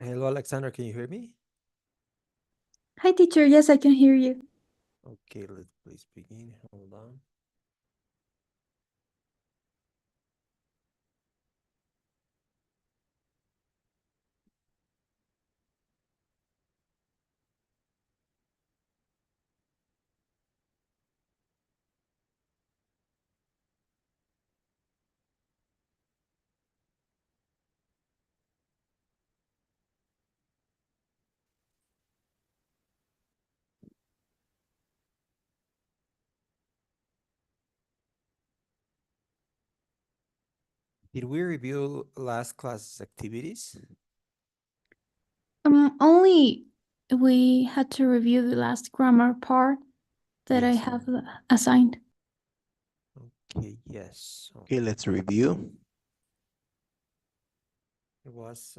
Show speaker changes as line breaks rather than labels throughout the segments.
Hello, Alexander, can you hear me?
Hi, teacher. Yes, I can hear you.
Okay, let's please begin. Hold on. Did we review last class's activities?
Only we had to review the last grammar part that I
Yes.
have assigned.
Okay, yes. So
Okay, let's review.
it was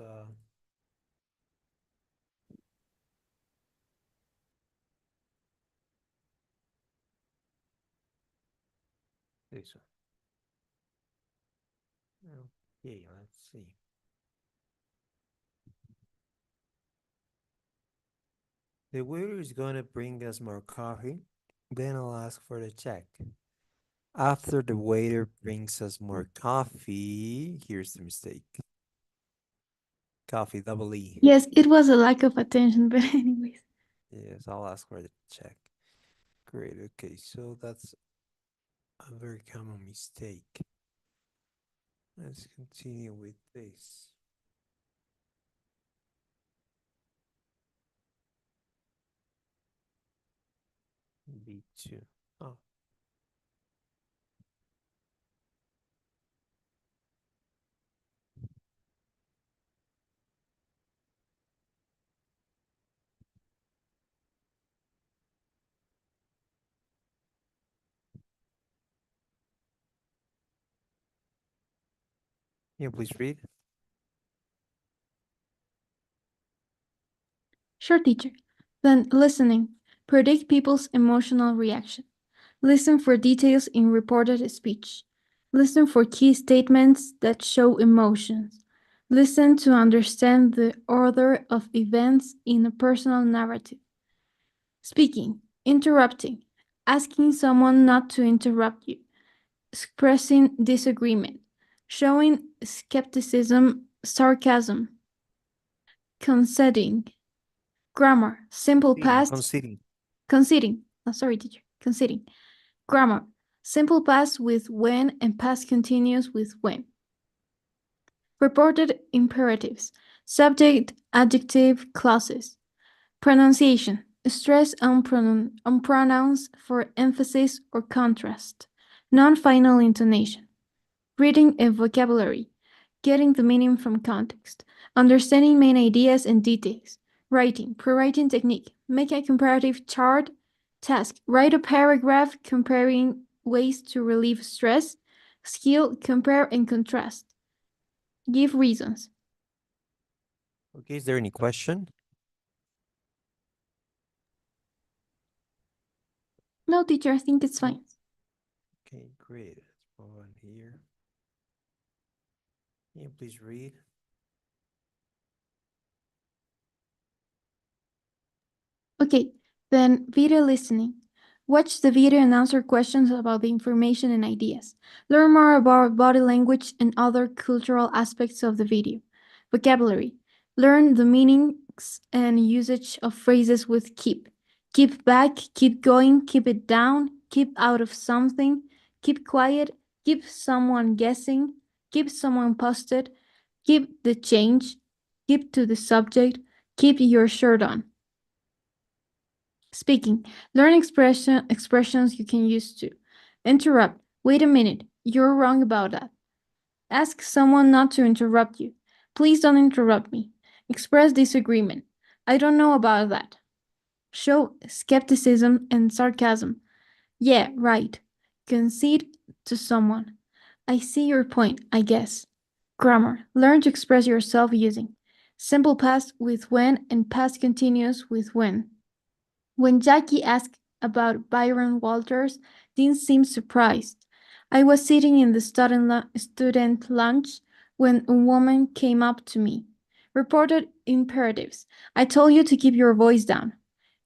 this one. Okay, let's see. The waiter is gonna bring us more coffee. Then I'll ask for the check. After the waiter brings us more coffee, here's the mistake. Coffee, double E.
Yes, it was a lack of attention, but anyways.
Yes, I'll ask for the check. Great. Okay, so that's a very common mistake. Let's continue with this. B2. Oh, can you please read?
Sure, teacher. Then listening. Predict people's emotional reaction. Listen for details in reported speech. Listen for key statements that show emotions. Listen to understand the order of events in a personal narrative. Speaking, interrupting, asking someone not to interrupt you, expressing disagreement, showing skepticism, sarcasm, conceding, grammar, simple past,
Conceding.
conceding. Oh, sorry, teacher, conceding. Grammar, simple past with when and past continuous with when. Reported imperatives, subject, adjective, clauses. Pronunciation, stress on, on pronouns for emphasis or contrast. Non-final intonation. Reading and vocabulary, getting the meaning from context, understanding main ideas and details. Writing, pre-writing technique, make a comparative chart. Task, write a paragraph comparing ways to relieve stress. Skill, compare and contrast. Give reasons.
Okay, is there any question?
No, teacher, I think it's fine.
Okay, great. Let's move on here. Can you please read?
Okay, then video listening. Watch the video and answer questions about the information and ideas. Learn more about body language and other cultural aspects of the video. Vocabulary. Learn the meanings and usage of phrases with keep. Keep back, keep going, keep it down, keep out of something, keep quiet, keep someone guessing, keep someone posted, keep the change, keep to the subject, keep your shirt on. Speaking. Learn expressions you can use to. Interrupt. Wait a minute. You're wrong about that. Ask someone not to interrupt you. Please don't interrupt me. Express disagreement. I don't know about that. Show skepticism and sarcasm. Yeah, right. Concede to someone. I see your point, I guess. Grammar. Learn to express yourself using simple past with when and past continuous with when. When Jackie asked about Byron Walters, Dean seemed surprised. I was sitting in the student lunch when a woman came up to me. Reported imperatives. I told you to keep your voice down.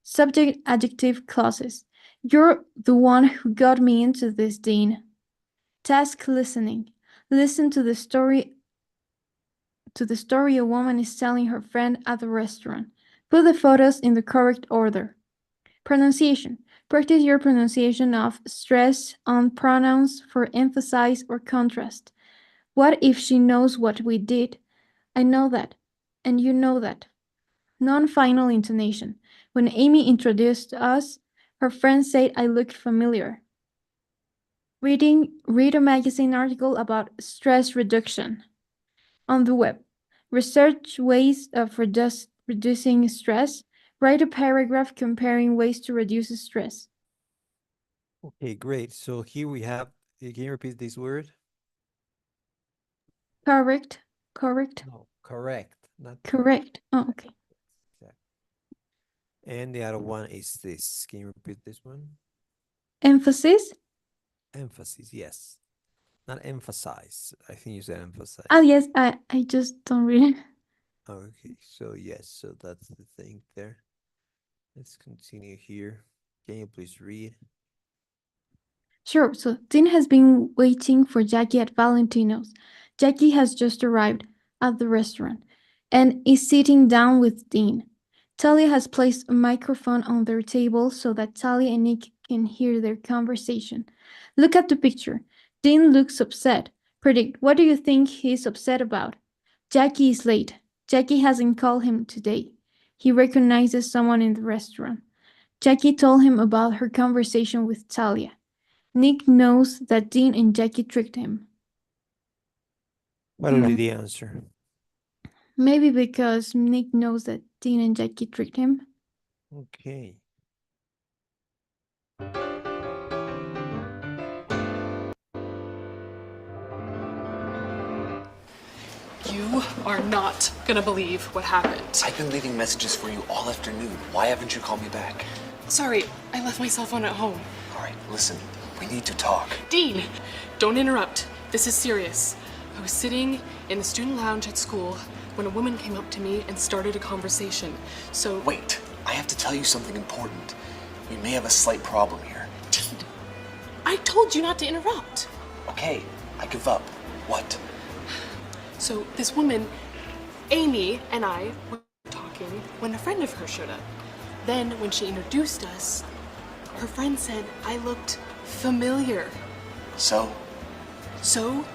Subject adjective clauses. You're the one who got me into this, Dean. Task listening. Listen to the story a woman is telling her friend at the restaurant. Put the photos in the correct order. Pronunciation. Practice your pronunciation of stress on pronouns for emphasize or contrast. What if she knows what we did? I know that, and you know that. Non-final intonation. When Amy introduced us, her friend said I looked familiar. Read a magazine article about stress reduction on the web. Research ways of reducing stress. Write a paragraph comparing ways to reduce stress.
Okay, great. So here we have, can you repeat this word?
Correct.
No, correct. Not
Correct. Oh, okay.
exact. And the other one is this. Can you repeat this one?
Emphasis.
Emphasis, yes. Not emphasize. I think you said emphasize.
Oh, yes, I just don't read it.
Okay, so yes, so that's the thing there. Let's continue here. Can you please read?
Sure, so Dean has been waiting for Jackie at Valentino's. Jackie has just arrived at the restaurant and is sitting down with Dean. Talia has placed a microphone on their table so that Talia and Nick can hear their conversation. Look at the picture. Dean looks upset. Predict, what do you think he's upset about? Jackie is late. Jackie hasn't called him today. He recognizes someone in the restaurant. Jackie told him about her conversation with Talia. Nick knows that Dean and Jackie tricked him.
What will be the answer?
Maybe because Nick knows that Dean and Jackie tricked him.
Okay.
You are not gonna believe what happened.
I've been leaving messages for you all afternoon. Why haven't you called me back?
Sorry, I left my cell phone at home.
All right, listen. We need to talk.
Dean, don't interrupt. This is serious. I was sitting in the student lounge at school when a woman came up to me and started a conversation. So
Wait, I have to tell you something important. We may have a slight problem here.
Dean, I told you not to interrupt.
Okay, I give up. What?
So this woman, Amy, and I were talking when a friend of hers showed up. Then when she introduced us, her friend said I looked familiar.
So?
So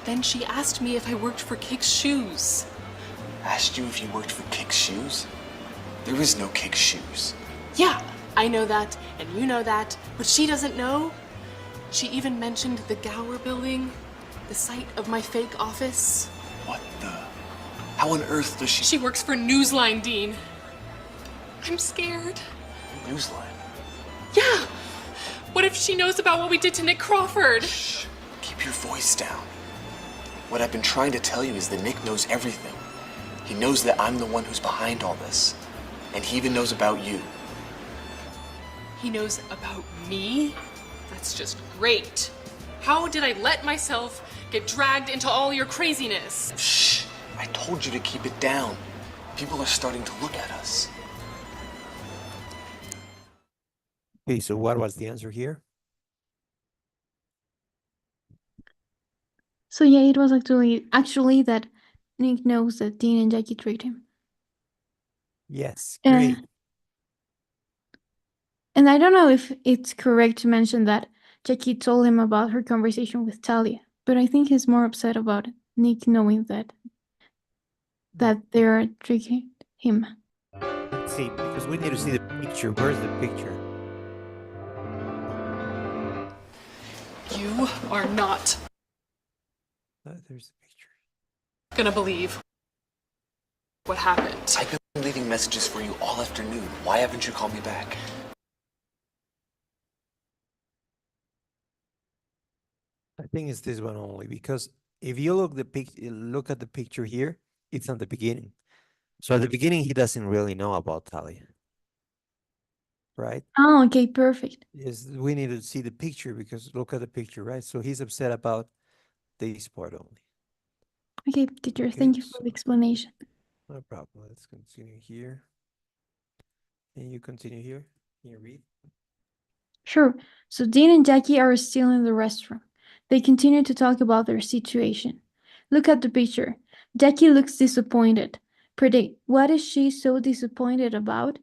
then she asked me if I worked for Kick's Shoes.
Asked you if you worked for Kick's Shoes? There is no Kick's Shoes.
Yeah, I know that, and you know that, but she doesn't know. She even mentioned the Gower building, the site of my fake office.
What the? How on earth does she...
She works for Newsline, Dean. I'm scared.
Newsline?
Yeah. What if she knows about what we did to Nick Crawford?
Shh. Keep your voice down. What I've been trying to tell you is that Nick knows everything. He knows that I'm the one who's behind all this. And he even knows about you.
He knows about me? That's just great. How did I let myself get dragged into all your craziness?
Shh. I told you to keep it down. People are starting to look at us.
Okay, so what was the answer here?
So yeah, it was actually that Nick knows that Dean and Jackie tricked him.
Yes,
Uh,
great.
And I don't know if it's correct to mention that Jackie told him about her conversation with Talia, but I think he's more upset about Nick knowing that they're tricking him.
Let's see, because we need to see the picture. Where's the picture?
You are not
There's the picture.
gonna believe what happened.
I've been leaving messages for you all afternoon. Why haven't you called me back?
I think it's this one only because if you look at the picture here, it's on the beginning. So at the beginning, he doesn't really know about Talia, right?
Oh, okay, perfect.
Yes, we need to see the picture because look at the picture, right? So he's upset about this part only.
Okay, teacher, thank you for the explanation.
No problem. Let's continue here. And you continue here. Can you read?
Sure. So Dean and Jackie are still in the restaurant. They continue to talk about their situation. Look at the picture. Jackie looks disappointed. Predict, what is she so disappointed about?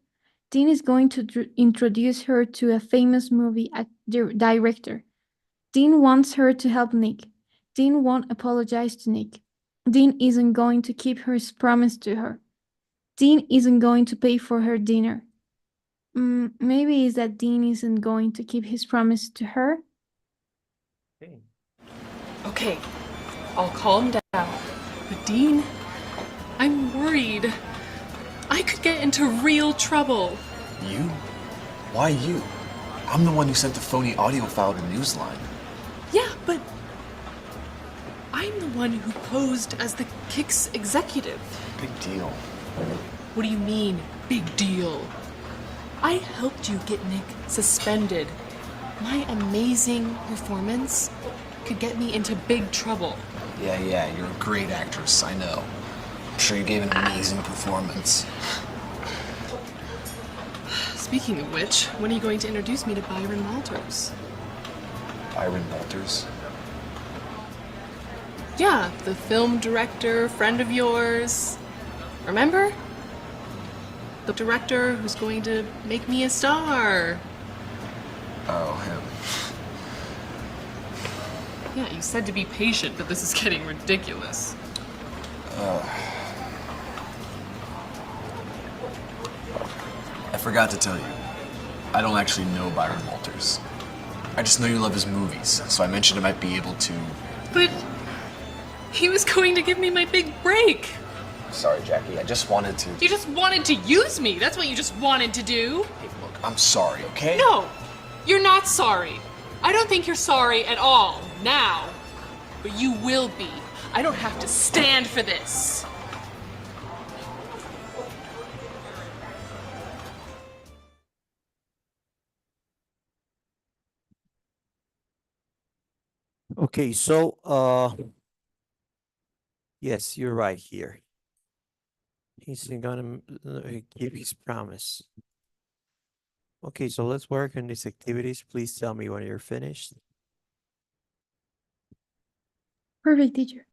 Dean is going to introduce her to a famous movie director. Dean wants her to help Nick. Dean won't apologize to Nick. Dean isn't going to keep his promise to her. Dean isn't going to pay for her dinner. Maybe it's that Dean isn't going to keep his promise to her.
Okay.
Okay, I'll calm down. But Dean, I'm worried. I could get into real trouble.
You? Why you? I'm the one who sent the phony audio file to Newsline.
Yeah, but I'm the one who posed as the Kicks executive.
Big deal.
What do you mean, big deal? I helped you get Nick suspended. My amazing performance could get me into big trouble.
Yeah, you're a great actress, I know. I'm sure you gave an amazing performance.
Speaking of which, when are you going to introduce me to Byron Walters?
Byron Walters?
Yeah, the film director, friend of yours. Remember? The director who's going to make me a star.
Oh, him.
Yeah, you said to be patient, but this is getting ridiculous.
I forgot to tell you. I don't actually know Byron Walters. I just know you love his movies, so I mentioned I might be able to...
But he was going to give me my big break.
Sorry, Jackie, I just wanted to...
You just wanted to use me. That's what you just wanted to do.
Hey, look, I'm sorry, okay?
No, you're not sorry. I don't think you're sorry at all now. But you will be. I don't have to stand for this.
Okay, so yes, you're right here. He's gonna keep his promise. Okay, so let's work on these activities. Please tell me when you're finished.
Perfect, teacher.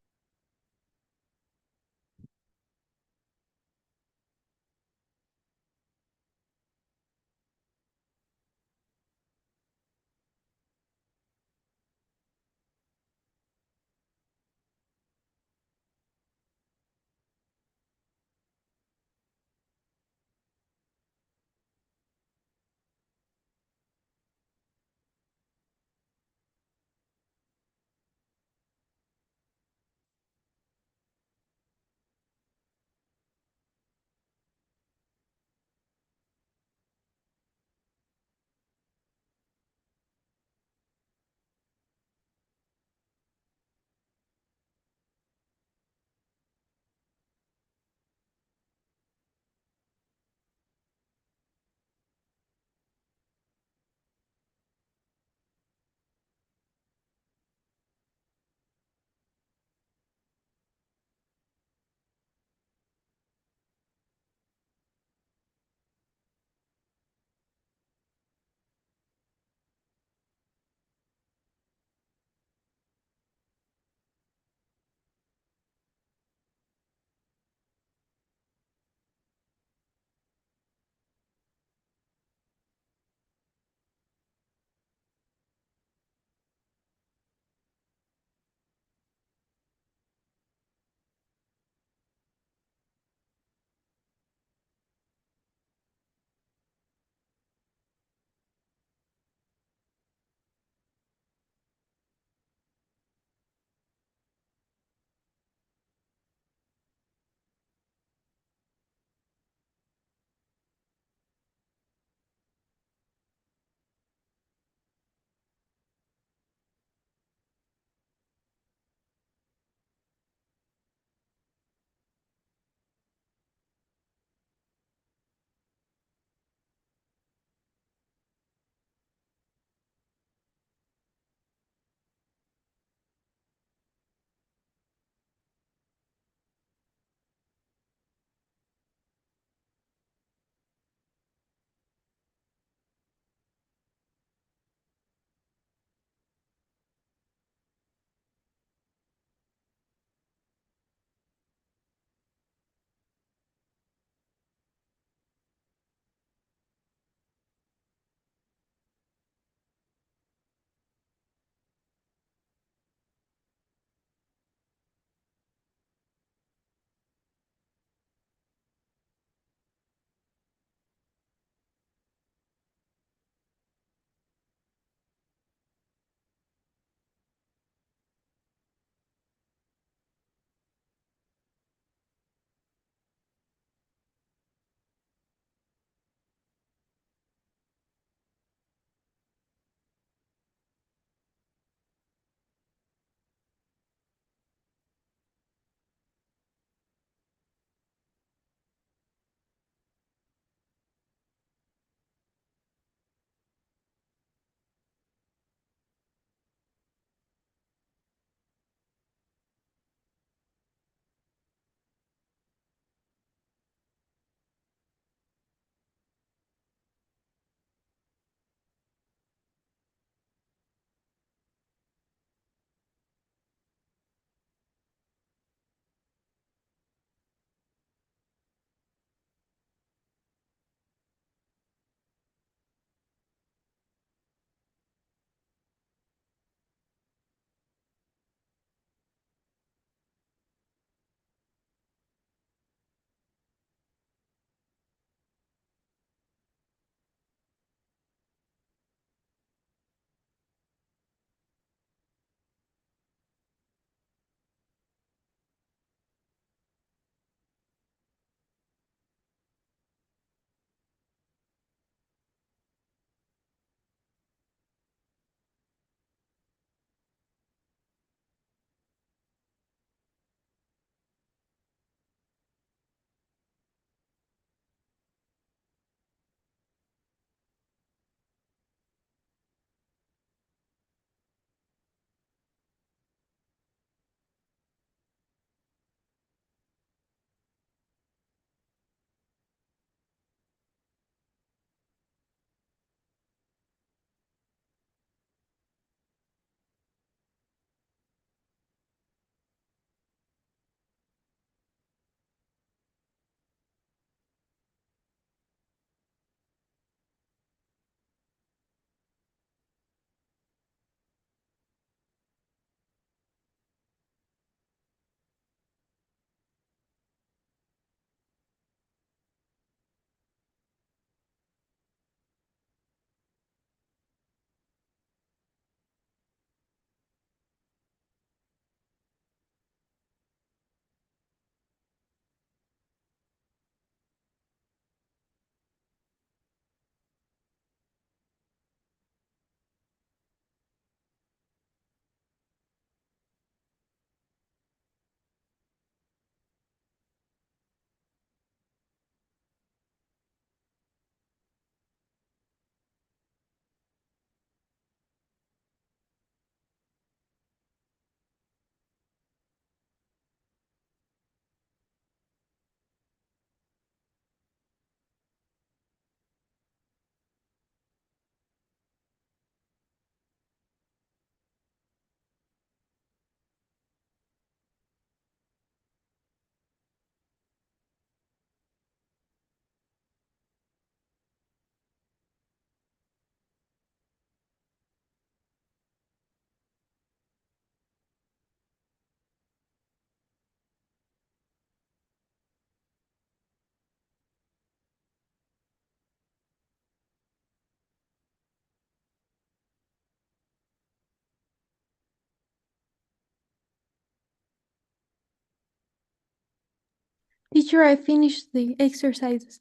Teacher, I finished the exercises.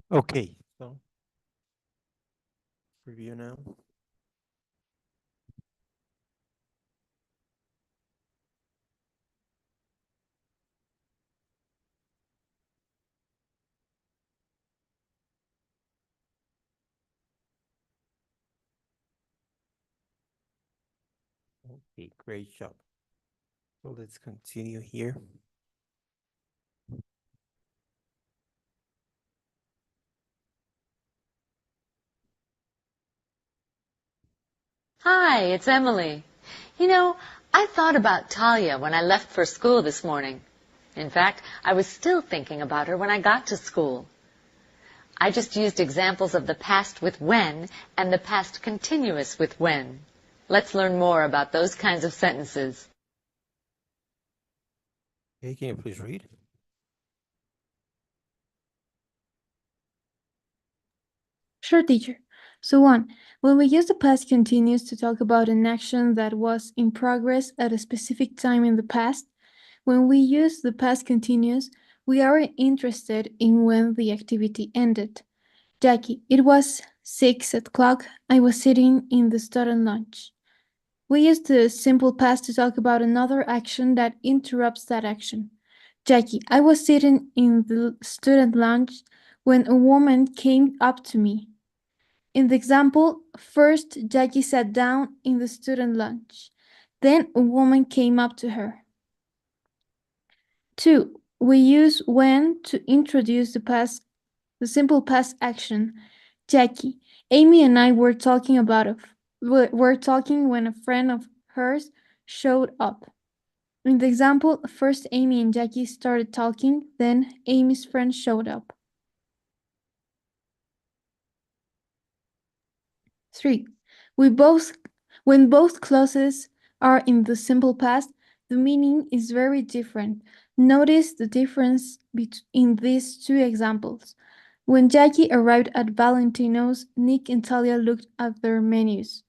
Okay, so review now. Okay, great job. So let's continue here.
Hi, it's Emily. You know, I thought about Talia when I left for school this morning. In fact, I was still thinking about her when I got to school. I just used examples of the past with when and the past continuous with when. Let's learn more about those kinds of sentences.
Okay, can you please read?
Sure, teacher. So one, when we use the past continuous to talk about an action that was in progress at a specific time in the past, when we use the past continuous, we are interested in when the activity ended. Jackie, it was 6 o'clock. I was sitting in the student lunch. We use the simple past to talk about another action that interrupts that action. Jackie, I was sitting in the student lounge when a woman came up to me. In the example, first Jackie sat down in the student lounge. Then a woman came up to her. 2. We use when to introduce the simple past action. Jackie, Amy and I were talking when a friend of hers showed up. In the example, first Amy and Jackie started talking, then Amy's friend showed up. 3. When both clauses are in the simple past, the meaning is very different. Notice the difference in these two examples. When Jackie arrived at Valentino's, Nick and Talia looked at their menus.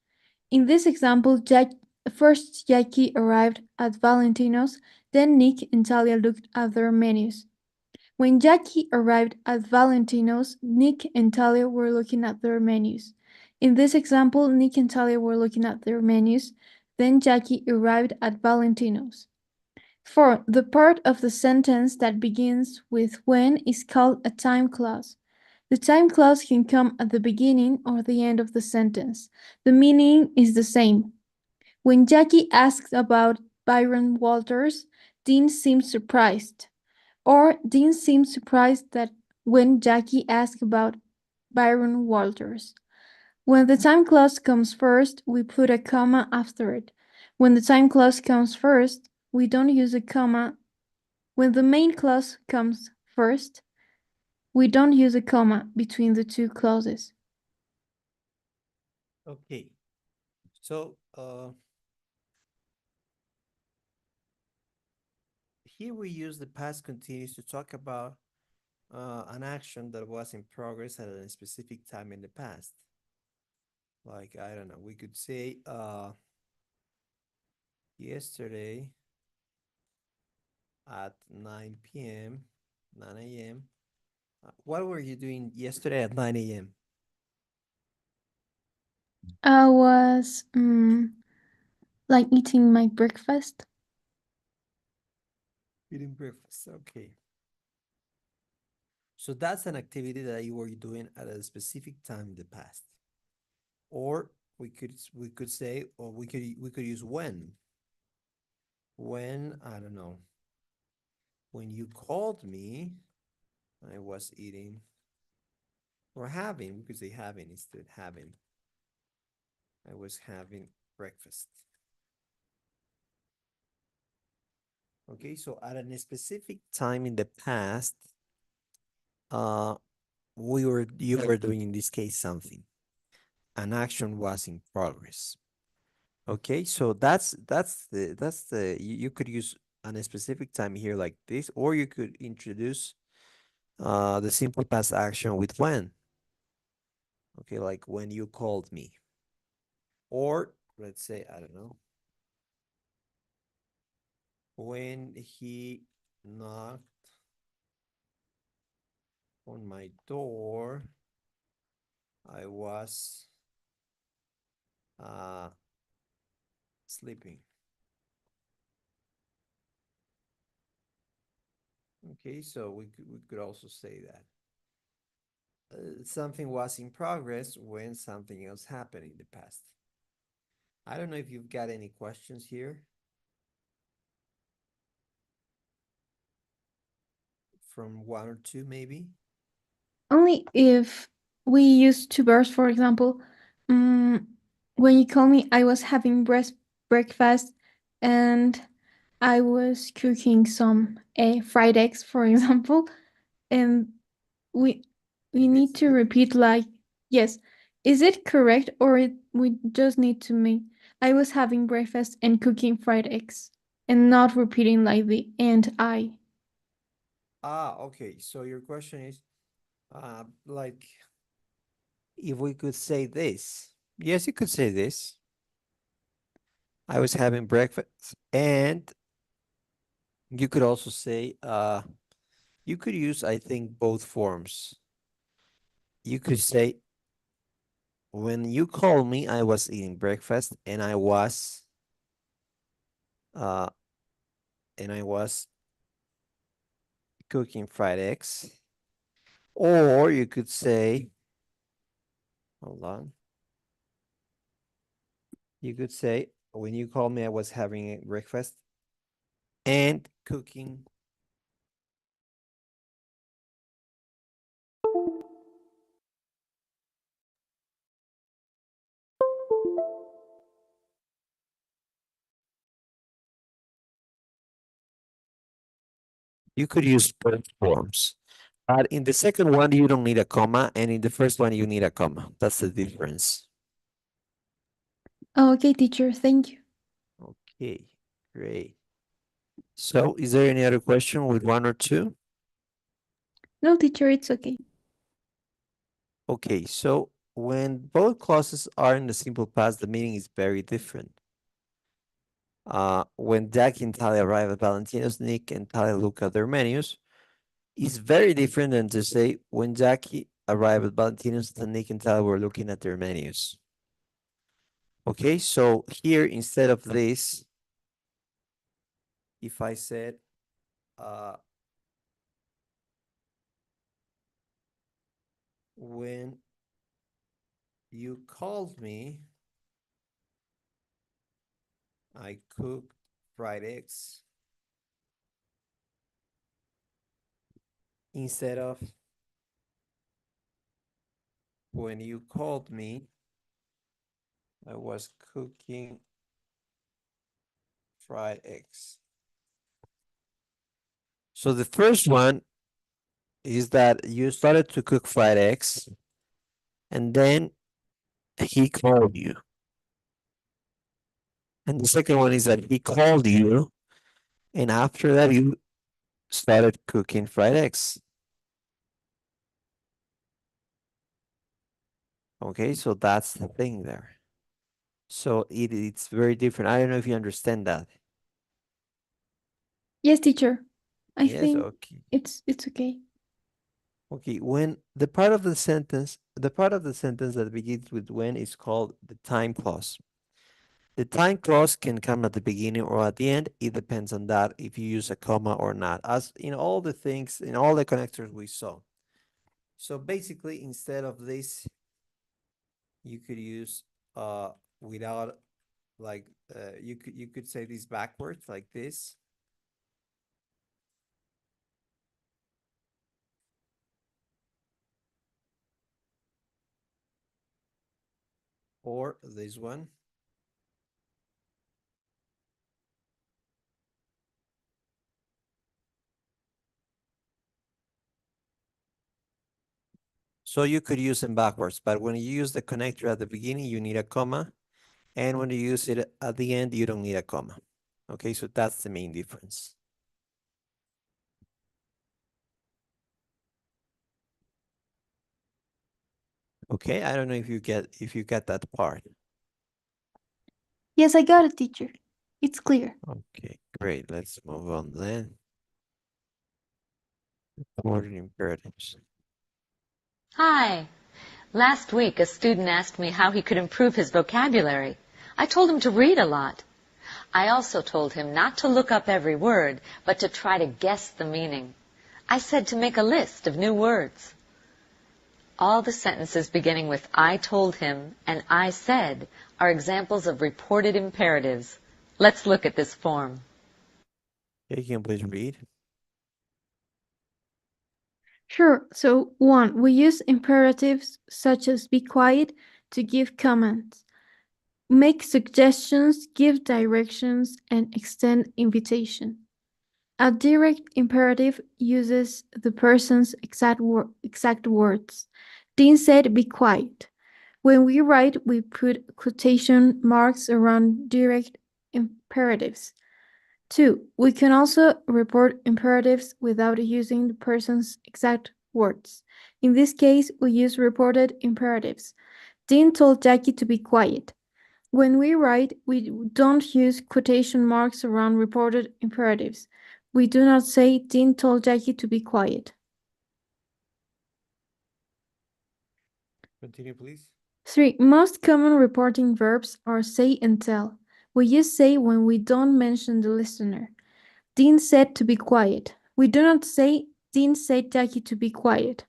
In this example, first Jackie arrived at Valentino's, then Nick and Talia looked at their menus. When Jackie arrived at Valentino's, Nick and Talia were looking at their menus. In this example, Nick and Talia were looking at their menus, then Jackie arrived at Valentino's. 4. The part of the sentence that begins with when is called a time clause. The time clause can come at the beginning or the end of the sentence. The meaning is the same. When Jackie asked about Byron Walters, Dean seemed surprised. Or Dean seemed surprised that when Jackie asked about Byron Walters. When the time clause comes first, we put a comma after it. When the time clause comes first, we don't use a comma. When the main clause comes first, we don't use a comma between the two clauses.
Okay, so here we use the past continuous to talk about an action that was in progress at a specific time in the past. Like, I don't know, we could say yesterday at 9 p.m., 9 a.m. What were you doing yesterday at 9 a.m.?
I was like eating my breakfast.
Eating breakfast, okay. So that's an activity that you were doing at a specific time in the past. Or we could say, or we could use when. When, I don't know. When you called me, I was eating or having, we could say having instead having. I was having breakfast. Okay, so at a specific time in the past, you were doing in this case something. An action was in progress. Okay, so you could use on a specific time here like this, or you could introduce the simple past action with when. Okay, like when you called me. Or let's say, I don't know, when he knocked on my door. I was sleeping. Okay, so we could also say that. Something was in progress when something else happened in the past. I don't know if you've got any questions here. From one or two, maybe.
Only if we use two verbs, for example, when you call me, I was having breakfast and I was cooking some fried eggs, for example, and we need to repeat like, yes, is it correct or we just need to make I was having breakfast and cooking fried eggs and not repeating like the and I.
Okay. So your question is, like, if we could say this. Yes, you could say this. I was having breakfast, and you could also say, you could use, I think, both forms. You could say, when you called me, I was eating breakfast, and I was cooking fried eggs. Or you could say, hold on. You could say, when you called me, I was having breakfast and cooking. You could use both forms. But in the second one, you don't need a comma, and in the first one, you need a comma. That's the difference.
Oh, okay, teacher, thank you.
Okay, great. So, is there any other question with one or two?
No, teacher, it's okay.
Okay, so when both clauses are in the simple past, the meaning is very different. When Jackie and Talia arrive at Valentino's, Nick and Talia look at their menus, it's very different than to say when Jackie arrived at Valentino's, then Nick and Talia were looking at their menus. Okay, so here instead of this, if I said, when you called me, I cooked fried eggs. Instead of, when you called me, I was cooking fried eggs. So the first one is that you started to cook fried eggs and then he called you. And the second one is that he called you and after that you started cooking fried eggs. Okay, so that's the thing there. So it's very different. I don't know if you understand that.
Yes, teacher. I
Yes,
think
okay.
it's okay.
Okay, when the part of the sentence that begins with when is called the time clause. The time clause can come at the beginning or at the end. It depends on that if you use a comma or not, as in all the things, in all the connectors we saw. So basically, instead of this, you could use without like you could say this backwards like this. Or this one. So you could use them backwards, but when you use the connector at the beginning, you need a comma. And when you use it at the end, you don't need a comma. Okay, so that's the main difference. Okay, I don't know if you get that part.
Yes, I got it, teacher. It's clear.
Okay, great. Let's move on then. Important imperatives.
Hi. Last week, a student asked me how he could improve his vocabulary. I told him to read a lot. I also told him not to look up every word, but to try to guess the meaning. I said to make a list of new words. All the sentences beginning with I told him and I said are examples of reported imperatives. Let's look at this form.
Okay, you can please read.
Sure. So 1, we use imperatives such as be quiet to give comments, make suggestions, give directions, and extend invitation. A direct imperative uses the person's exact words. Dean said, be quiet. When we write, we put quotation marks around direct imperatives. 2, we can also report imperatives without using the person's exact words. In this case, we use reported imperatives. Dean told Jackie to be quiet. When we write, we don't use quotation marks around reported imperatives. We do not say, Dean told Jackie to be quiet.
Continue, please.
3, most common reporting verbs are say and tell. We use say when we don't mention the listener. Dean said to be quiet. We do not say, Dean said Jackie to be quiet.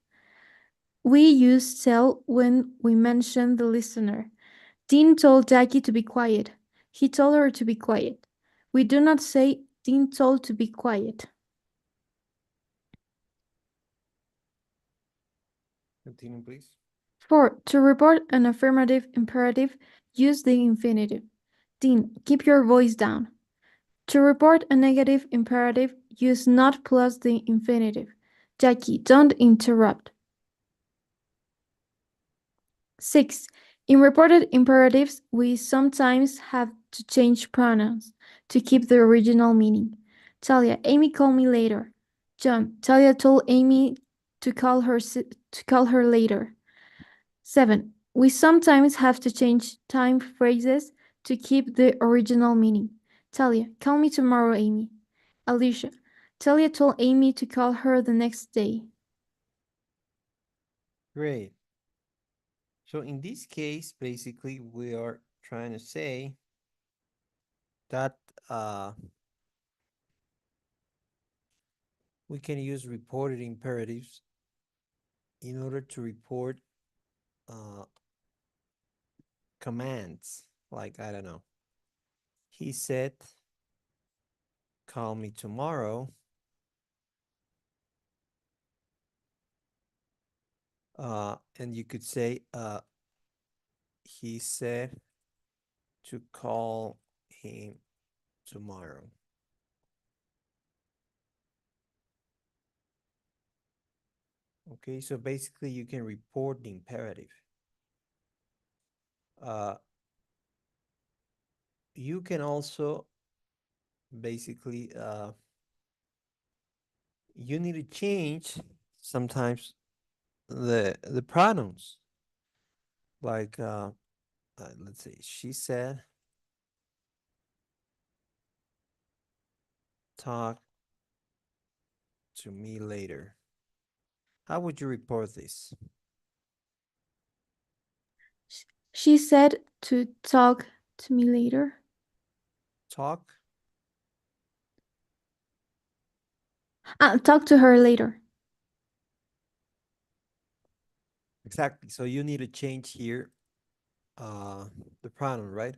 We use tell when we mention the listener. Dean told Jackie to be quiet. He told her to be quiet. We do not say, Dean told to be quiet.
Continue, please.
4, to report an affirmative imperative, use the infinitive. Dean, keep your voice down. To report a negative imperative, use not plus the infinitive. Jackie, don't interrupt. 6, in reported imperatives, we sometimes have to change pronouns to keep the original meaning. Talia, Amy called me later. John, Talia told Amy to call her later. 7, we sometimes have to change time phrases to keep the original meaning. Talia, call me tomorrow, Amy. Alicia, Talia told Amy to call her the next day.
Great. So in this case, basically, we are trying to say that we can use reported imperatives in order to report commands. Like, I don't know. He said, call me tomorrow. And you could say, he said to call him tomorrow. Okay, so basically you can report the imperative. You can also basically, you need to change sometimes the pronouns. Like, let's see, she said, talk to me later. How would you report this?
She said to talk to me later.
Talk?
Talk to her later.
Exactly. So you need to change here the pronoun, right?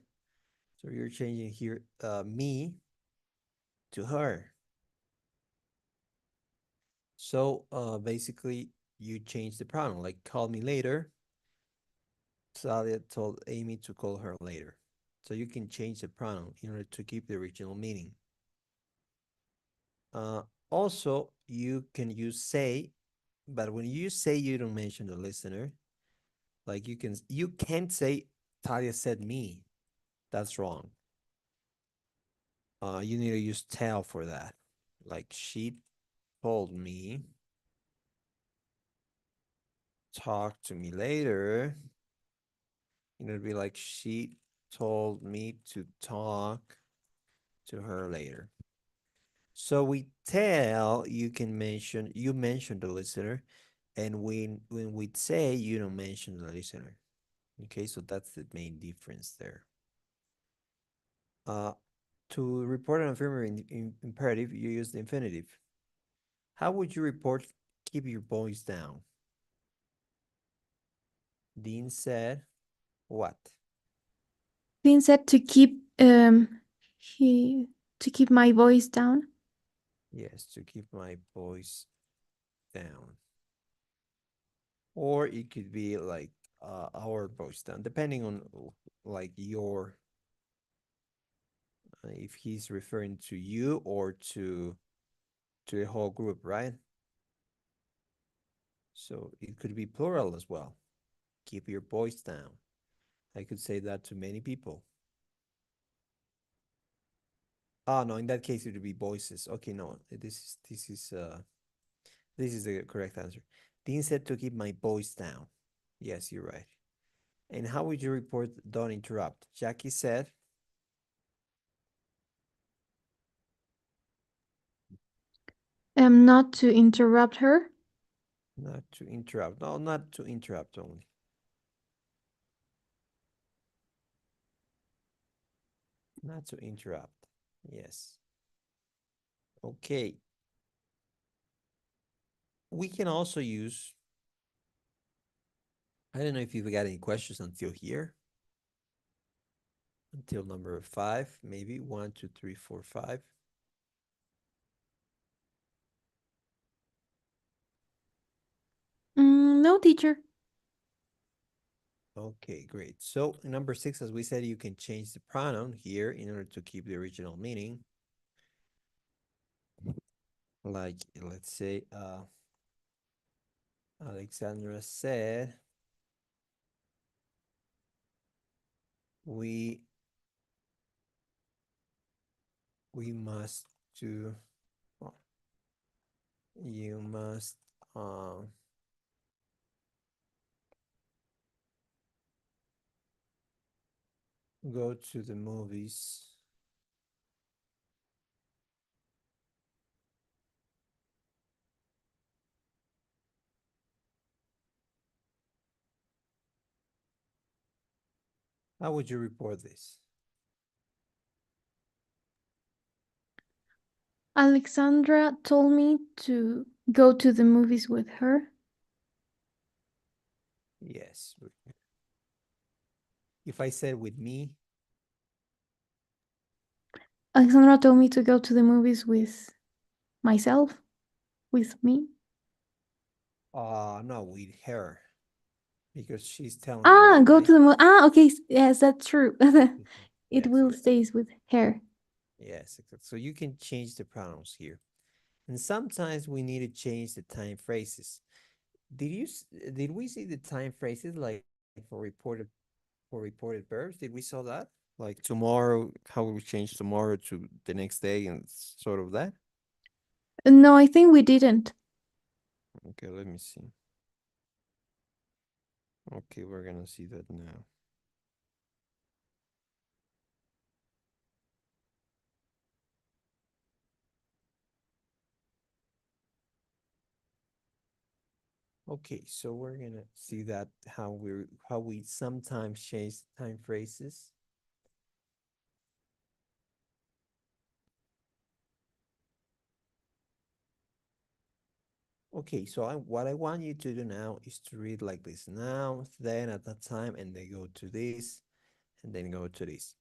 So you're changing here me to her. So basically you change the pronoun, like call me later. Talia told Amy to call her later. So you can change the pronoun in order to keep the original meaning. Also, you can use say, but when you say, you don't mention the listener. Like you can't say Talia said me. That's wrong. You need to use tell for that. Like she told me, talk to me later. You know, it'd be like she told me to talk to her later. So we tell, you mention the listener, And when we say, you don't mention the listener. Okay, so that's the main difference there. To report an affirmative imperative, you use the infinitive. How would you report keep your voice down? Dean said what?
Dean said to keep my voice down.
Yes, to keep my voice down. Or it could be like our voice down, depending on like your if he's referring to you or to the whole group, right? So it could be plural as well. Keep your voice down. I could say that to many people. Oh no, in that case it would be voices. Okay, no, this is the correct answer. Dean said to keep my voice down. Yes, you're right. And how would you report don't interrupt? Jackie said
Not to interrupt her.
not to interrupt. No, not to interrupt only. Not to interrupt. Yes. Okay. We can also use, I don't know if you've got any questions until here. Until number 5, maybe 1, 2, 3, 4, 5.
No, teacher.
Okay, great. So number 6, as we said, you can change the pronoun here in order to keep the original meaning. Like, let's say, Alexandra said, we must do, well, you must, go to the movies. How would you report this?
Alexandra told me to go to the movies with her.
Yes. If I said with me,
Alexandra told me to go to the movies with myself, with me.
no, with her. Because she's telling you that,
Go
right?
to the movie. Okay. Yes, that's true. It
Yes,
will
yes.
stays with her.
Yes, exactly. So you can change the pronouns here. And sometimes we need to change the time phrases. Did we see the time phrases like for reported verbs? Did we saw that? Like tomorrow, how we change tomorrow to the next day and sort of that?
No, I think we didn't.
Okay, let me see. Okay, we're gonna see that now. Okay, so we're gonna see that how we sometimes change time phrases. Okay, so what I want you to do now is to read like this. Now, then, at that time, and then go to this, and then go to this.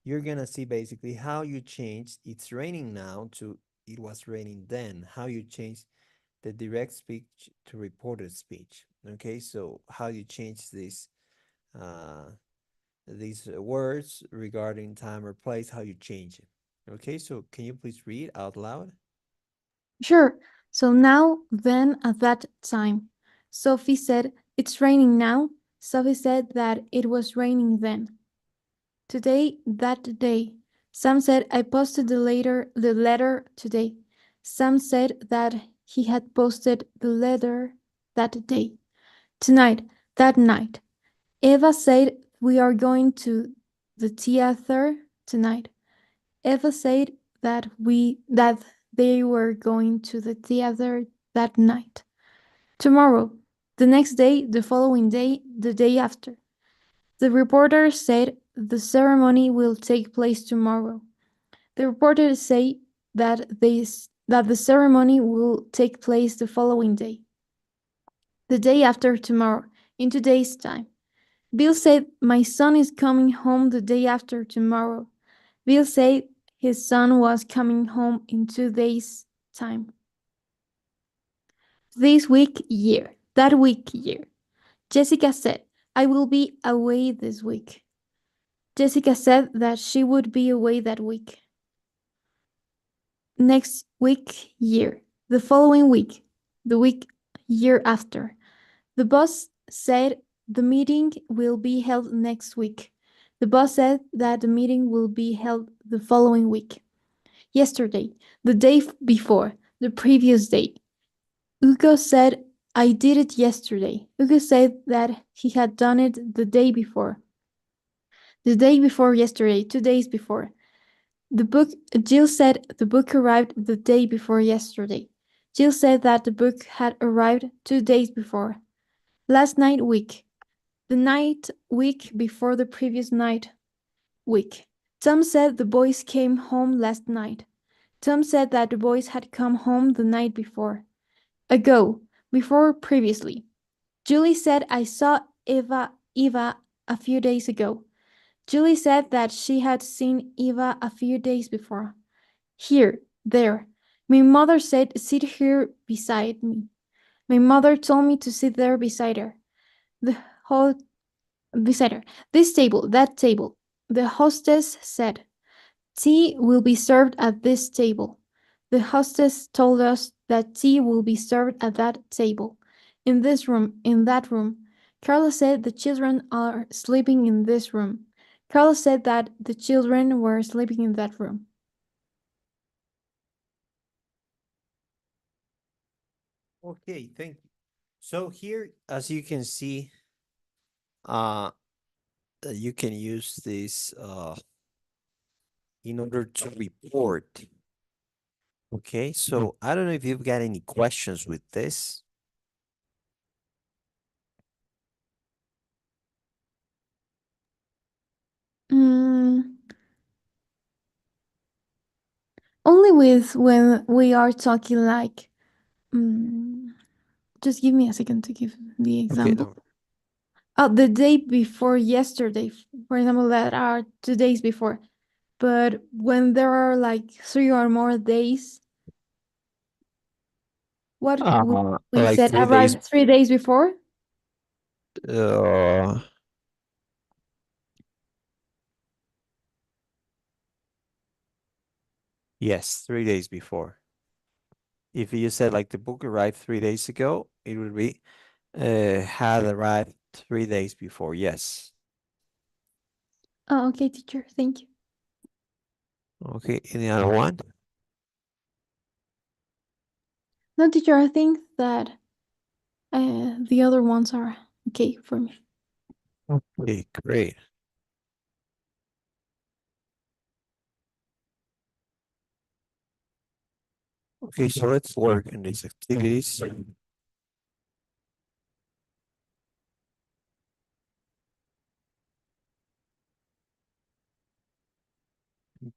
You're gonna see basically how you change it's raining now to it was raining then, how you change the direct speech to reported speech. Okay, so how you change these words regarding time or place, how you change it. Okay, so can you please read out loud?
Sure. So now, then, at that time, Sophie said, "It's raining now." Sophie said that it was raining then. Today, that day. Sam said, "I posted the letter today." Sam said that he had posted the letter that day. Tonight, that night. Eva said, "We are going to the theater tonight." Eva said that they were going to the theater that night. tomorrow, the next day, the following day, the day after. The reporter said the ceremony will take place tomorrow. The reporter said that the ceremony will take place the following day, the day after tomorrow, in 2 days' time. Bill said, my son is coming home the day after tomorrow. Bill said his son was coming home in 2 days' time. This week, year. That week, year. Jessica said, I will be away this week. Jessica said that she would be away that week. Next week, year. The following week. The week, year after. The boss said the meeting will be held next week. The boss said that the meeting will be held the following week. Yesterday, the day before, the previous day. Hugo said, I did it yesterday. Hugo said that he had done it the day before. The day before yesterday, 2 days before. Jill said the book arrived the day before yesterday. Jill said that the book had arrived 2 days before. Last night week. The night week before the previous night week. Tom said the boys came home last night. Tom said that the boys had come home the night before. Ago, before previously. Julie said I saw Eva a few days ago. Julie said that she had seen Eva a few days before. Here, there. My mother said sit here beside me. My mother told me to sit there beside her. The whole beside her. This table, that table. The hostess said, tea will be served at this table. The hostess told us that tea will be served at that table. In this room, in that room. Carla said the children are sleeping in this room. Carla said that the children were sleeping in that room.
Okay, thank you. So here, as you can see, uh, you can use this in order to report. Okay, so I don't know if you've got any questions with this.
Mm, only with when we are talking like, just give me a second to give the
Okay,
example.
no.
Oh, the day before yesterday, for example, that are 2 days before. But when there are like 3 or more days, what we
Like
said
3 days.
arrived 3 days before?
Uh, yes, 3 days before. If you said like the book arrived 3 days ago, it would be had arrived 3 days before. Yes.
Oh, okay, teacher. Thank you.
Okay, any other one?
No, teacher, I think that the other ones are okay for me.
Okay, great. Okay, so let's work on these activities.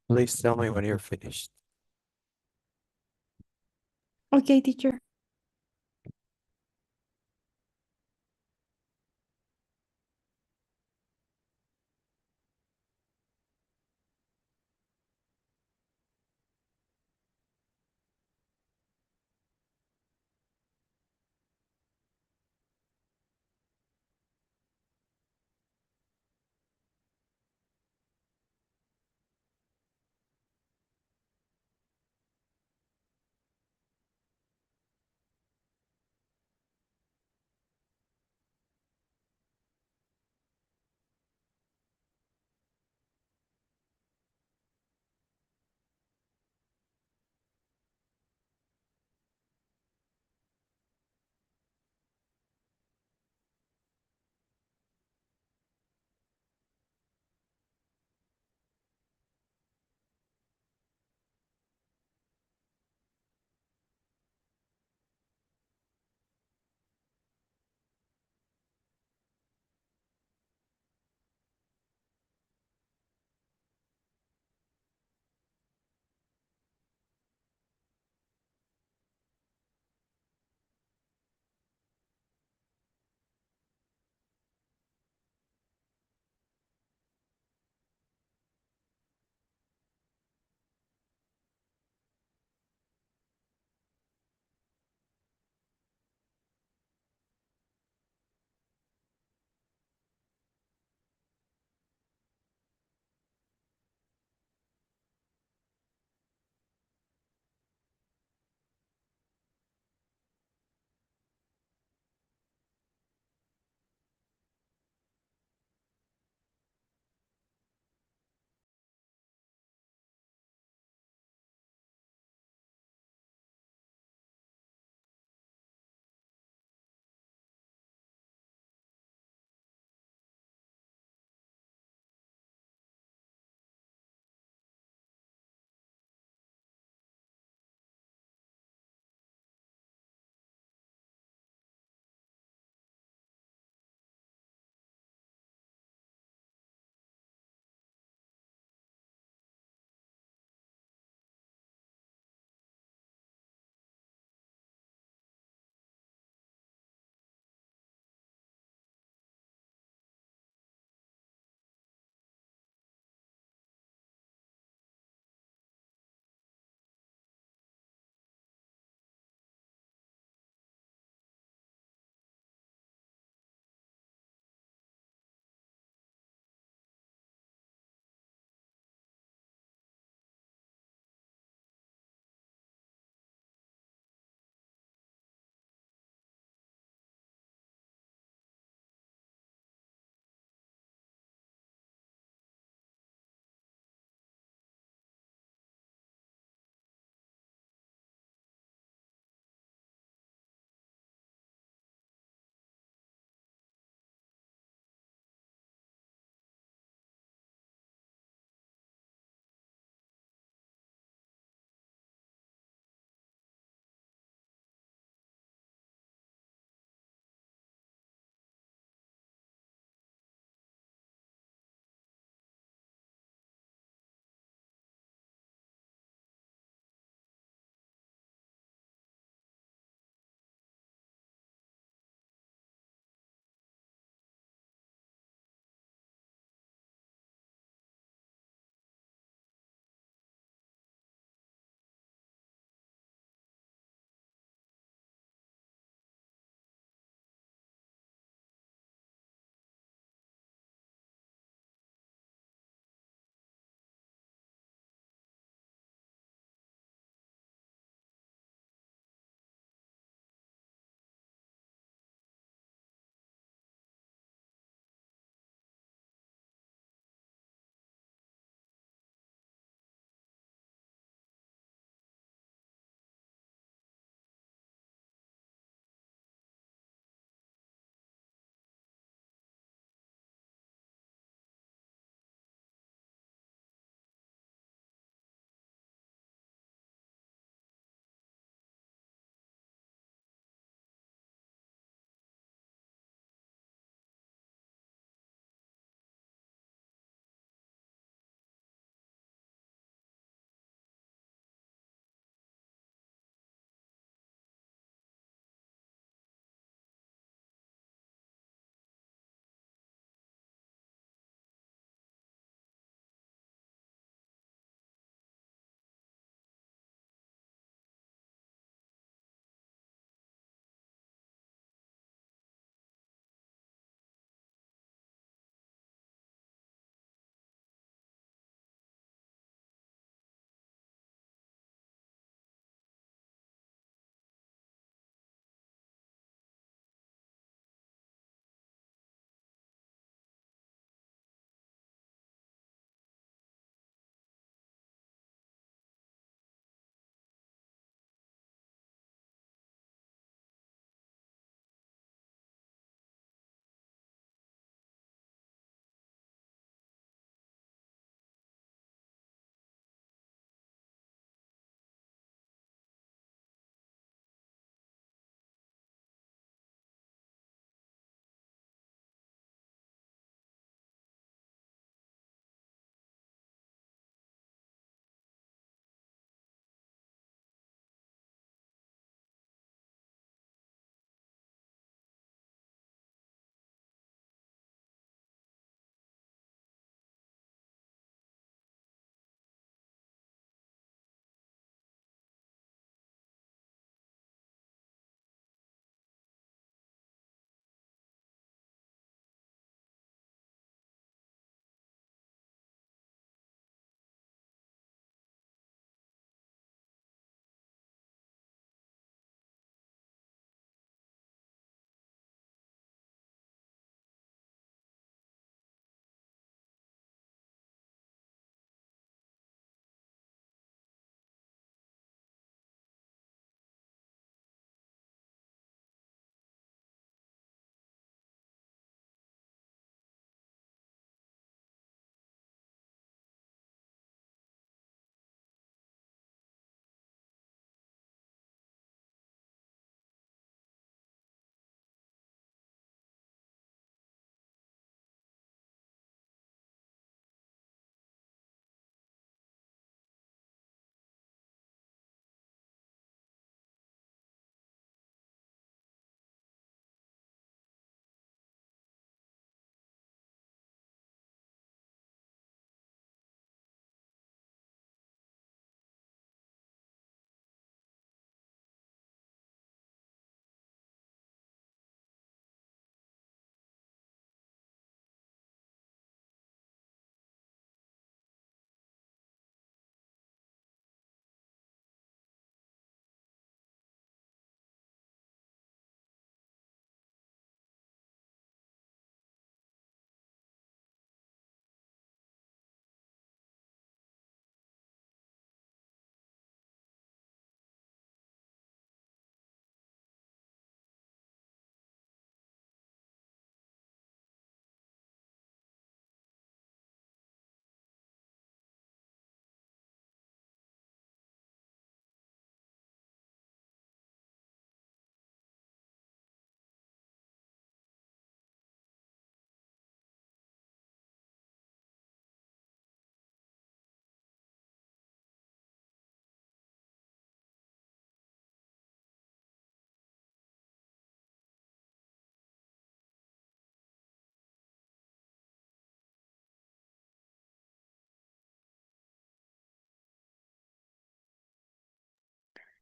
Please tell me when you're finished.
Okay, teacher.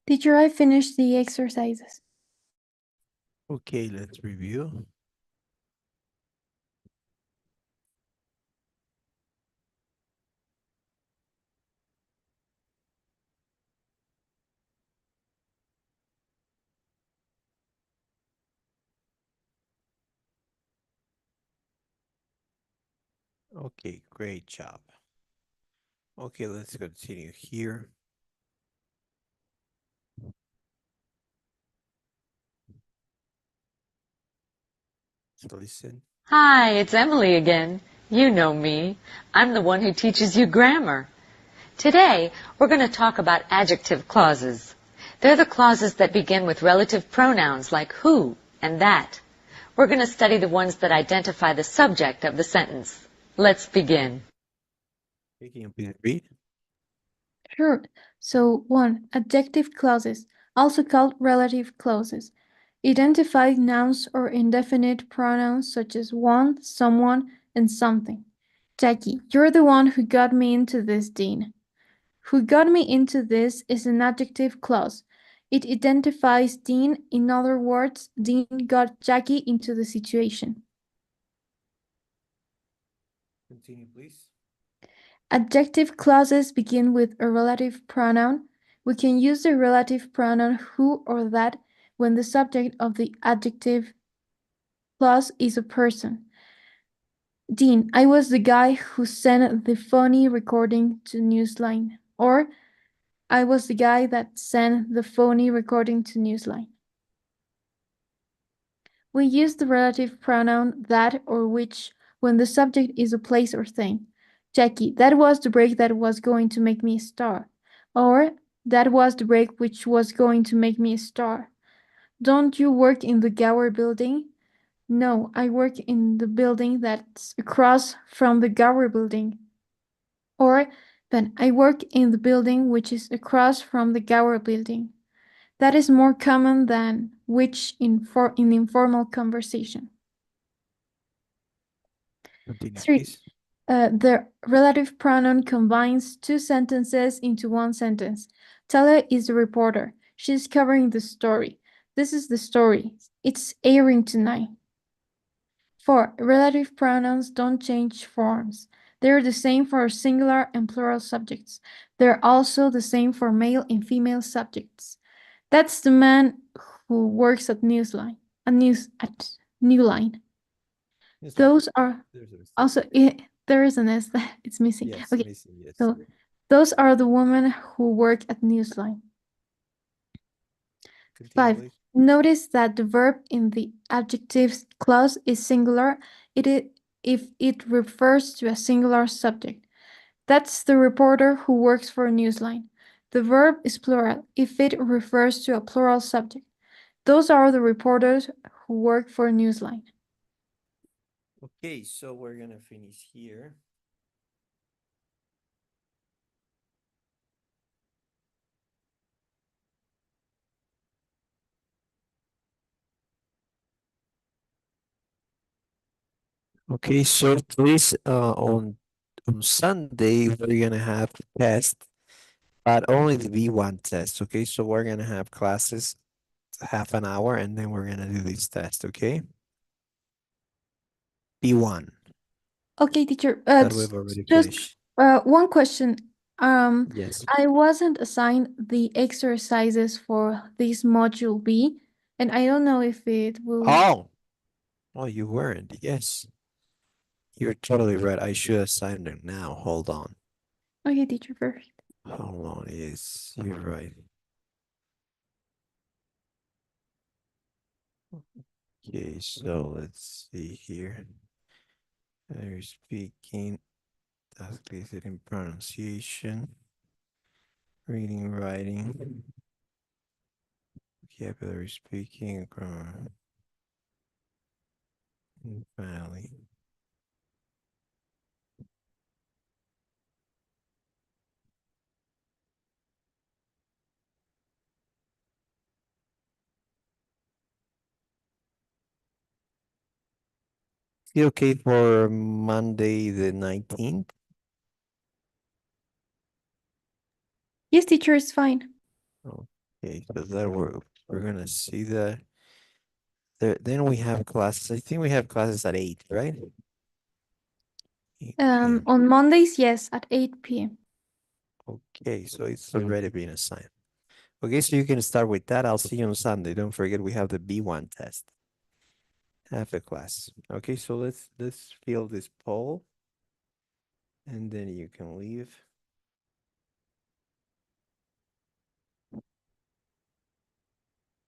Teacher, I finished the exercises.
Okay, let's review. Okay, great job. Okay, let's continue here. So listen.
Hi, it's Emily again. You know me. I'm the one who teaches you grammar. Today, we're going to talk about adjective clauses. They're the clauses that begin with relative pronouns like who and that. We're going to study the ones that identify the subject of the sentence. Let's begin.
Can you please read?
Sure. So, 1. Adjective clauses, also called relative clauses. Identify nouns or indefinite pronouns such as one, someone, and something. Jackie, you're the one who got me into this, Dean. Who got me into this is an adjective clause. It identifies Dean. In other words, Dean got Jackie into the situation.
Continue, please.
Adjective clauses begin with a relative pronoun. We can use the relative pronoun who or that when the subject of the adjective clause is a person. Dean, I was the guy who sent the phony recording to Newsline. Or, I was the guy that sent the phony recording to Newsline. We use the relative pronoun that or which when the subject is a place or thing. Jackie, that was the break that was going to make me a star. Or, that was the break which was going to make me a star. Don't you work in the Gower building? No, I work in the building that's across from the Gower building. Or, Ben, I work in the building which is across from the Gower building. That is more common than which in informal conversation.
Continue,
3.
please.
The relative pronoun combines two sentences into one sentence. Talia is the reporter. She's covering the story. This is the story. It's airing tonight. 4. Relative pronouns don't change forms. They're the same for singular and plural subjects. They're also the same for male and female subjects. That's the man who works at Newsline. At Newline.
It's fine.
Those are
There's a mistake.
also there is an S that it's missing.
Yes,
Okay,
missing, yes.
so those are the women who work at Newsline.
Continue,
5.
please.
Notice that the verb in the adjective clause is singular if it refers to a singular subject. That's the reporter who works for Newsline. The verb is plural if it refers to a plural subject. Those are the reporters who work for Newsline.
Okay, so we're gonna finish here. Okay, so please, on Sunday we're gonna have a test, but only the B1 test. Okay, so we're gonna have classes half an hour, and then we're gonna do this test. Okay, B1
Okay, teacher.
that we've already
Just
finished.
one question.
Yes.
I wasn't assigned the exercises for this module B, and I don't know if it will.
Oh, you weren't. Yes, you're totally right. I should assign it now. Hold on.
Okay, teacher, first.
Hold on. Yes, you're right. Okay, so let's see here. They're speaking, task listed in pronunciation, reading, writing, vocabulary speaking, grammar, and finally. Is it okay for Monday the 19th?
Yes, teacher, it's fine.
Oh, Okay, so that we're gonna see that. Then we have classes. I think we have classes at 8, right? 8 p.m.
On Mondays, yes, at 8 p.m.
Okay, so it's already been assigned. Okay, so you can start with that. I'll see you on Sunday. Don't forget we have the B1 test. Half a class. Okay, so let's fill this poll. And then you can leave.